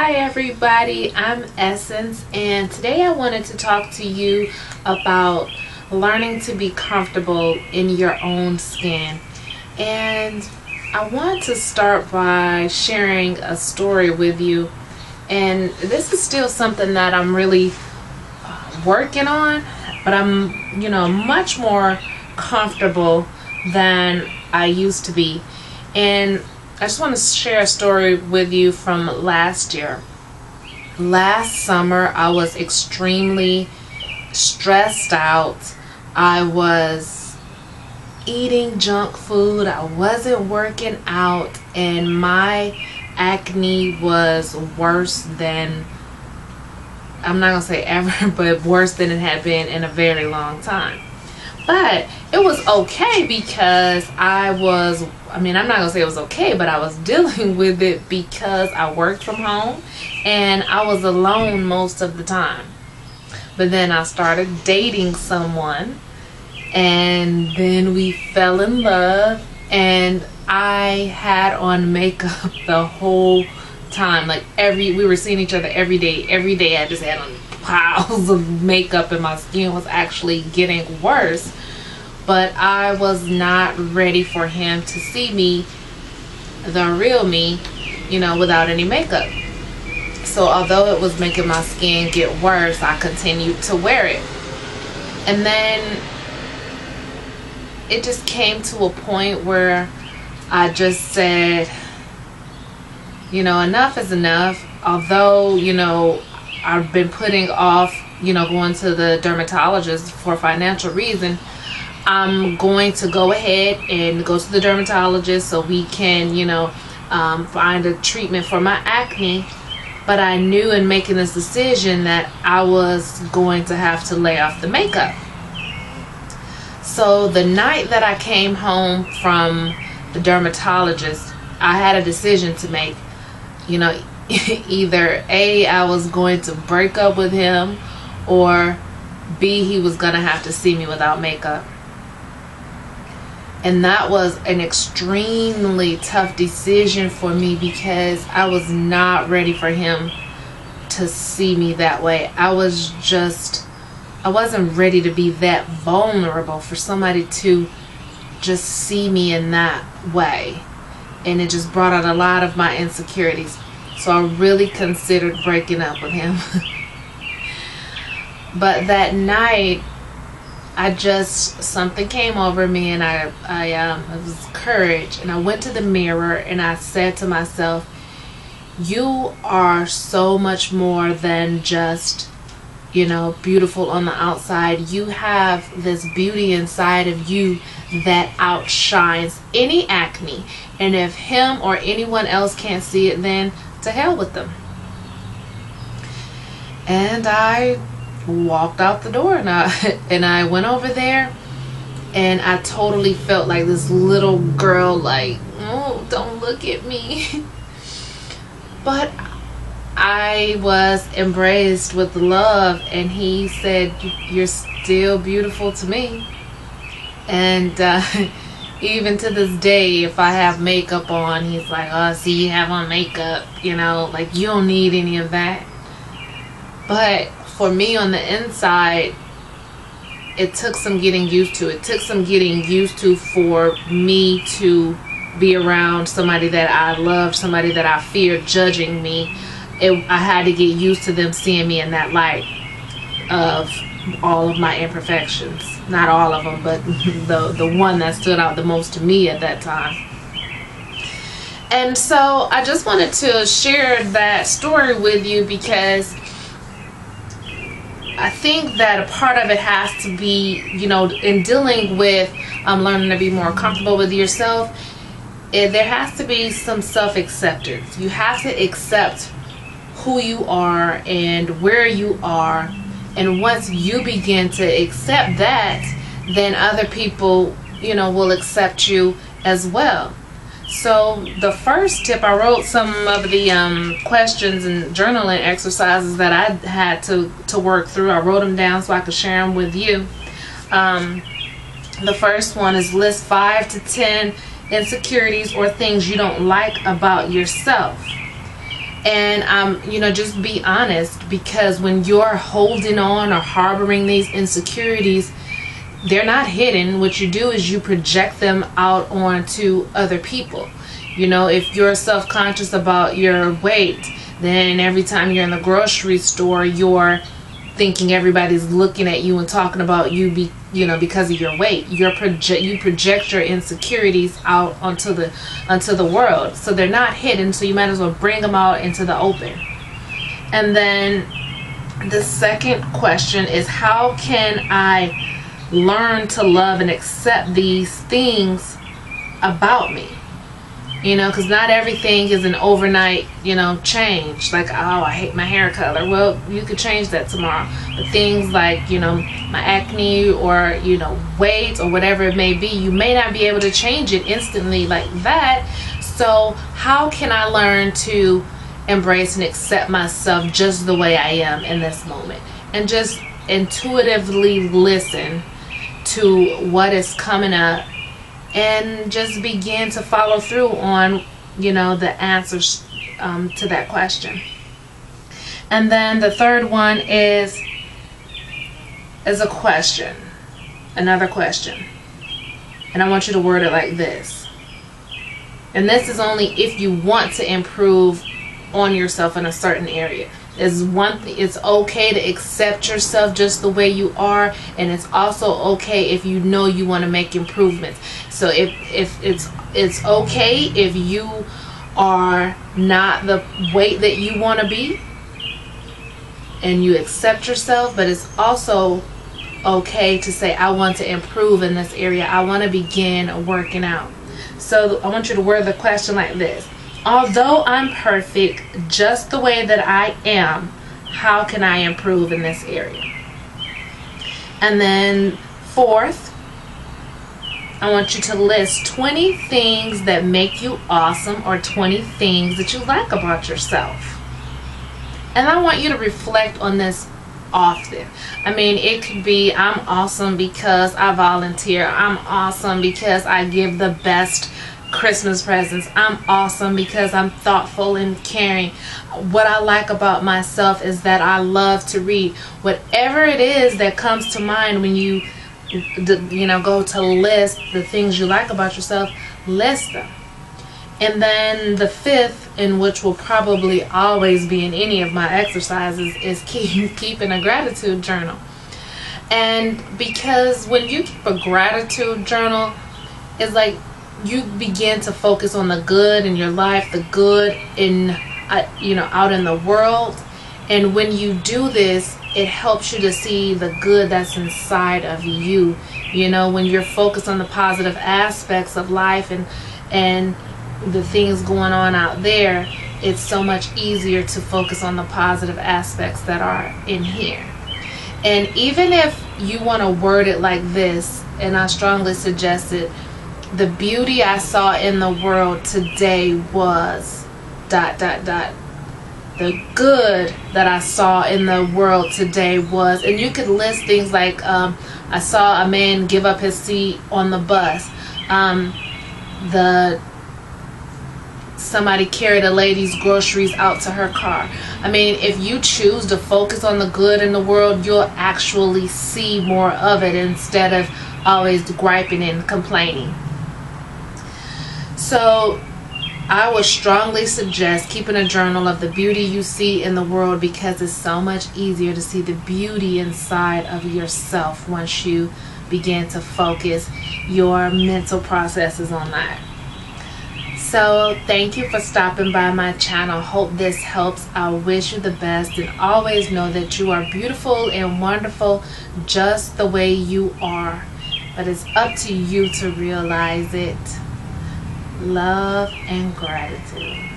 Hi everybody, I'm Essence, and today I wanted to talk to you about learning to be comfortable in your own skin. And I want to start by sharing a story with you. And this is still something that I'm really working on, but I'm, much more comfortable than I used to be. And I just want to share a story with you from last year. Last summer, I was extremely stressed out. I was eating junk food. I wasn't working out, and my acne was worse than, I'm not going to say ever, but worse than it had been in a very long time. But it was okay because I'm not going to say it was okay, but I was dealing with it because I worked from home and I was alone most of the time. But then I started dating someone, and then we fell in love, and I had on makeup the whole time. Like we were seeing each other every day. Every day I just had on piles of makeup, and my skin was actually getting worse. But I was not ready for him to see me, the real me, without any makeup. So although it was making my skin get worse, I continued to wear it. And then it just came to a point where I just said, enough is enough. Although, I've been putting off, going to the dermatologist for financial reason, I'm going to go ahead and go to the dermatologist so we can, find a treatment for my acne. But I knew in making this decision that I was going to have to lay off the makeup. So the night that I came home from the dermatologist, I had a decision to make. Either A, I was going to break up with him, or B, he was going to have to see me without makeup. And that was an extremely tough decision for me because I was not ready for him to see me that way. I wasn't ready to be that vulnerable for somebody to just see me in that way. And it just brought out a lot of my insecurities. So I really considered breaking up with him. But that night, something came over me, and it was courage, and I went to the mirror and I said to myself, you are so much more than just, beautiful on the outside. You have this beauty inside of you that outshines any acne, and if him or anyone else can't see it, then to hell with them. And I walked out the door, and I went over there, and I totally felt like this little girl, like, oh, don't look at me. But I was embraced with love, and he said, you're still beautiful to me. And even to this day, if I have makeup on, he's like, oh, see, you have on makeup, like, you don't need any of that. But for me on the inside, it took some getting used to. It took some getting used to for me to be around somebody that I loved, somebody that I feared judging me. I had to get used to them seeing me in that light of all of my imperfections. Not all of them, but the one that stood out the most to me at that time. And so I just wanted to share that story with you because I think that a part of it has to be, in dealing with learning to be more comfortable with yourself, there has to be some self-acceptance. You have to accept who you are and where you are. And once you begin to accept that, then other people, will accept you as well. So the first tip, I wrote some of the questions and journaling exercises that I had to work through. I wrote them down so I could share them with you. The first one is list 5 to 10 insecurities or things you don't like about yourself. And just be honest, because when you're holding on or harboring these insecurities, they're not hidden. What you do is you project them out onto other people. If you're self-conscious about your weight, then every time you're in the grocery store, you're thinking everybody's looking at you and talking about you because of your weight. You project your insecurities out onto the world. So they're not hidden, so you might as well bring them out into the open. And then the second question is, how can I learn to love and accept these things about me? Because not everything is an overnight, change. Like, oh, I hate my hair color. Well, you could change that tomorrow. But things like, my acne or, weight or whatever it may be, you may not be able to change it instantly like that. So how can I learn to embrace and accept myself just the way I am in this moment? And just intuitively listen to what is coming up, and just begin to follow through on the answers to that question. And then the third one is a question, another question, and I want you to word it like this. And this is only if you want to improve on yourself in a certain area. It's okay to accept yourself just the way you are, and it's also okay if you know you want to make improvements. So if it's okay if you are not the weight that you want to be, and you accept yourself, but it's also okay to say, I want to improve in this area. I want to begin working out. So I want you to word the question like this. Although I'm perfect just the way that I am, how can I improve in this area? And then fourth, I want you to list 20 things that make you awesome, or 20 things that you like about yourself. And I want you to reflect on this often. I mean, it could be, I'm awesome because I volunteer. I'm awesome because I give the best Christmas presents. I'm awesome because I'm thoughtful and caring. What I like about myself is that I love to read. Whatever it is that comes to mind when you go to list the things you like about yourself, list them. And then the fifth, and which will probably always be in any of my exercises, is keeping a gratitude journal. And because when you keep a gratitude journal, it's like you begin to focus on the good in your life, the good in out in the world. And when you do this, it helps you to see the good that's inside of you. When you're focused on the positive aspects of life and the things going on out there, it's so much easier to focus on the positive aspects that are in here. And even if you want to word it like this, and I strongly suggest it, the beauty I saw in the world today was ... The good that I saw in the world today was, and you could list things like, I saw a man give up his seat on the bus. Somebody carried a lady's groceries out to her car. I mean, if you choose to focus on the good in the world, you'll actually see more of it instead of always griping and complaining. So I would strongly suggest keeping a journal of the beauty you see in the world, because it's so much easier to see the beauty inside of yourself once you begin to focus your mental processes on that. So thank you for stopping by my channel. Hope this helps. I wish you the best, and always know that you are beautiful and wonderful just the way you are. But it's up to you to realize it. Love and gratitude.